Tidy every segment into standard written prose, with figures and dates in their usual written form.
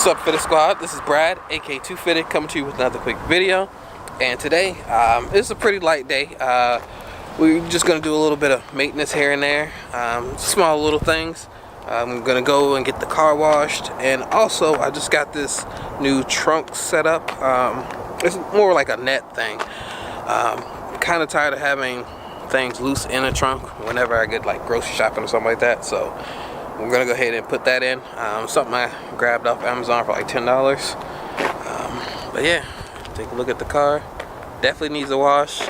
What's up, Fitted Squad? This is Brad, aka 2Fitted, coming to you with another quick video. And today, it's a pretty light day. We're just gonna do a little bit of maintenance here and there, small little things. I'm gonna go and get the car washed, and also I just got this new trunk set up. It's more like a net thing. Kind of tired of having things loose in a trunk whenever I get like grocery shopping or something like that. So we're gonna go ahead and put that in. Something I grabbed off Amazon for like $10. But yeah, take a look at the car. Definitely needs a wash.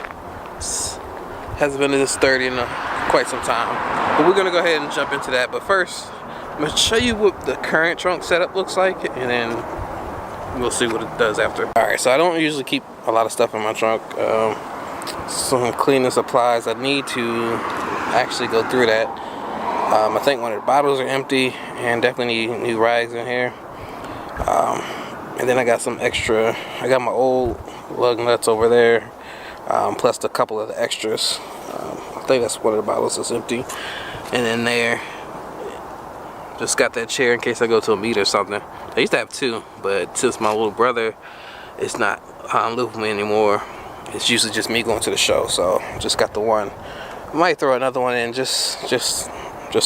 Hasn't been this sturdy in quite some time. But we're gonna go ahead and jump into that. But first, I'm gonna show you what the current trunk setup looks like, and then we'll see what it does after. Alright, so I don't usually keep a lot of stuff in my trunk. Some cleaning supplies. I need to actually go through that. I think one of the bottles are empty, and definitely need new rags in here. And then I got some extra. I got my old lug nuts over there, plus a couple of the extras. I think that's one of the bottles that's empty. And then there, just got that chair in case I go to a meet or something. I used to have two, but since my little brother is not live with me anymore, it's usually just me going to the show. So just got the one. I might throw another one in just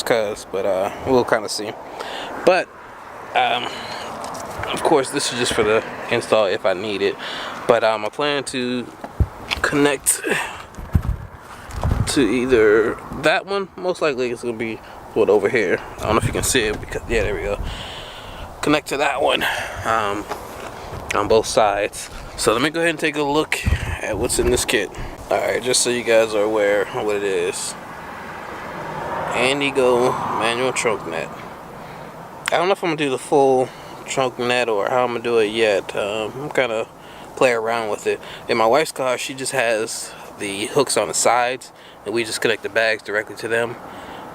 cause, but we'll kind of see. But of course, this is just for the install if I need it. But I plan to connect to either that one. Most likely it's gonna be what over here. I don't know if you can see it because yeah, there we go. Connect to that one on both sides. So let me go ahead and take a look at what's in this kit. Alright, just so you guys are aware of what it is. Indigo manual trunk net. I don't know if I'm gonna do the full trunk net or how I'm gonna do it yet. I'm kind of play around with it. In my wife's car, she just has the hooks on the sides, and we just connect the bags directly to them.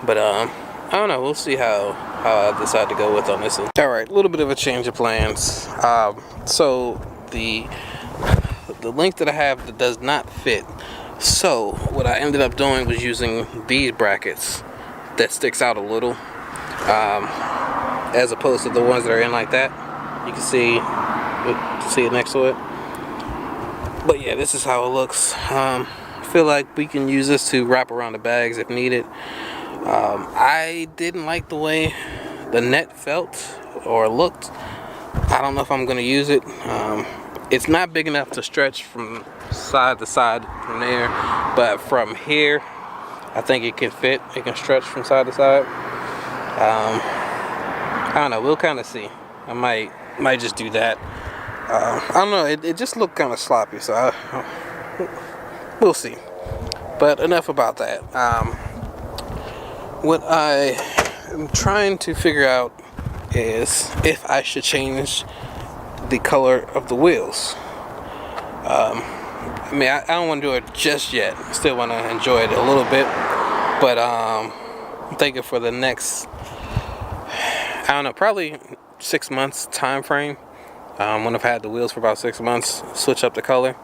But I don't know. We'll see how I decide to go with on this one. All right, a little bit of a change of plans. So the length that I have that does not fit. So what I ended up doing was using these brackets that sticks out a little, as opposed to the ones that are in like that. You can see it next to it. But yeah, this is how it looks. I feel like we can use this to wrap around the bags if needed. I didn't like the way the net felt or looked. I don't know if I'm gonna use it. It's not big enough to stretch from side to side from there, but from here I think it can fit. It can stretch from side to side. I don't know. We'll kind of see. I might just do that. I don't know. It just looked kind of sloppy, so we'll see. But enough about that. What I am trying to figure out is if I should change the color of the wheels. I mean, I don't want to do it just yet. I still want to enjoy it a little bit. But I'm thinking for the next, I don't know, probably 6 months time frame. When I've had the wheels for about 6 months, switch up the color.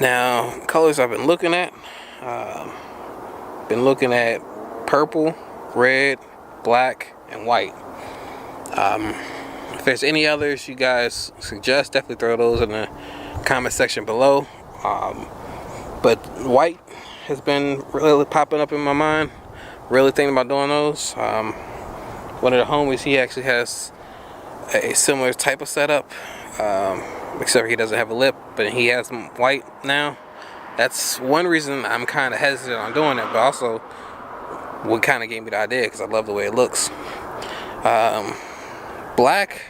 Now, colors I've been looking at purple, red, black, and white. If there's any others you guys suggest, definitely throw those in the comment section below. But white has been really popping up in my mind. Really thinking about doing those. One of the homies, he actually has a similar type of setup, except he doesn't have a lip, but he has them white now. That's one reason I'm kind of hesitant on doing it, but also what kind of gave me the idea because I love the way it looks. Black,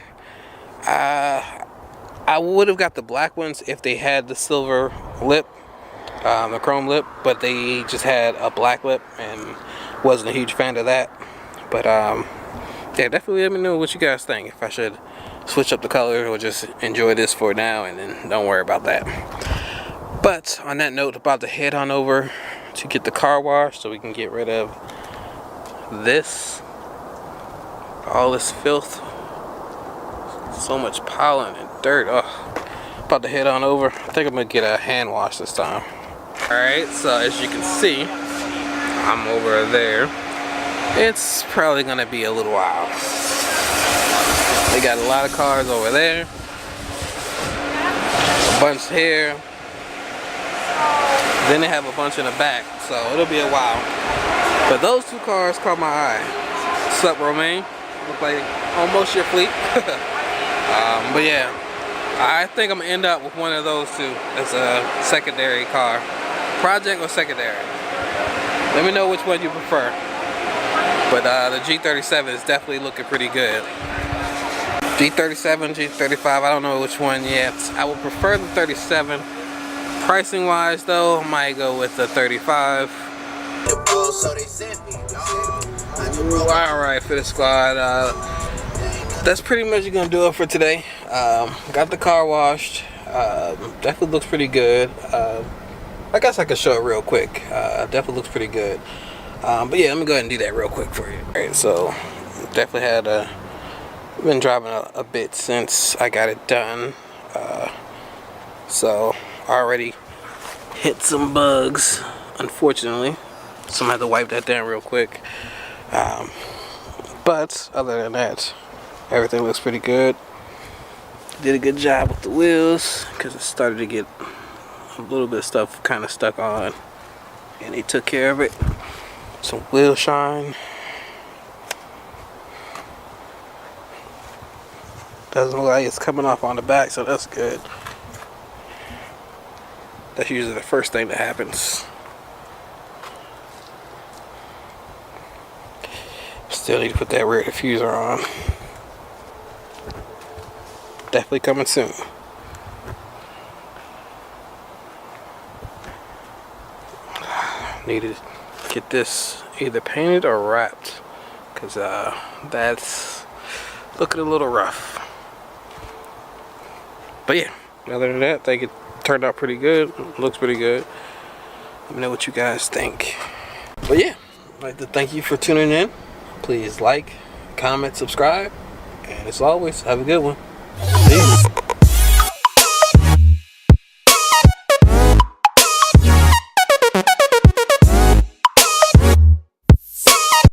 I would have got the black ones if they had the silver lip, the chrome lip, but they just had a black lip and wasn't a huge fan of that. But yeah, definitely let me know what you guys think, if I should switch up the color or just enjoy this for now and then don't worry about that. But on that note, about to head on over to get the car washed so we can get rid of this, all this filth, so much pollen and dirt. About to head on over. I think I'm gonna get a hand wash this time. Alright, so as you can see, I'm over there. It's probably gonna be a little while. They got a lot of cars over there, a bunch here, then they have a bunch in the back, so it'll be a while. But those two cars caught my eye. What's up, Romaine? Look like almost your fleet. But yeah, I think I'm gonna end up with one of those two as a secondary car. Project or secondary? Let me know which one you prefer. But the G37 is definitely looking pretty good. G37, G35, I don't know which one yet. I would prefer the 37. Pricing wise though, I might go with the 35. Alright, for the squad, that's pretty much gonna do it for today. Got the car washed. Definitely looks pretty good. I guess I could show it real quick. Definitely looks pretty good. But yeah, let me go ahead and do that real quick for you. Alright, so definitely had been driving a bit since I got it done. So already hit some bugs, unfortunately. So I'm gonna have to wipe that down real quick. But other than that, everything looks pretty good. Did a good job with the wheels because it started to get a little bit of stuff kind of stuck on, and they took care of it. Some wheel shine. Doesn't look like it's coming off on the back, so that's good. That's usually the first thing that happens. Still need to put that rear diffuser on. Definitely coming soon. Need to get this either painted or wrapped, because that's looking a little rough. But yeah, other than that, I think it turned out pretty good. Looks pretty good. Let me know what you guys think. But yeah, I'd like to thank you for tuning in. Please like, comment, subscribe, and as always, have a good one. Peace.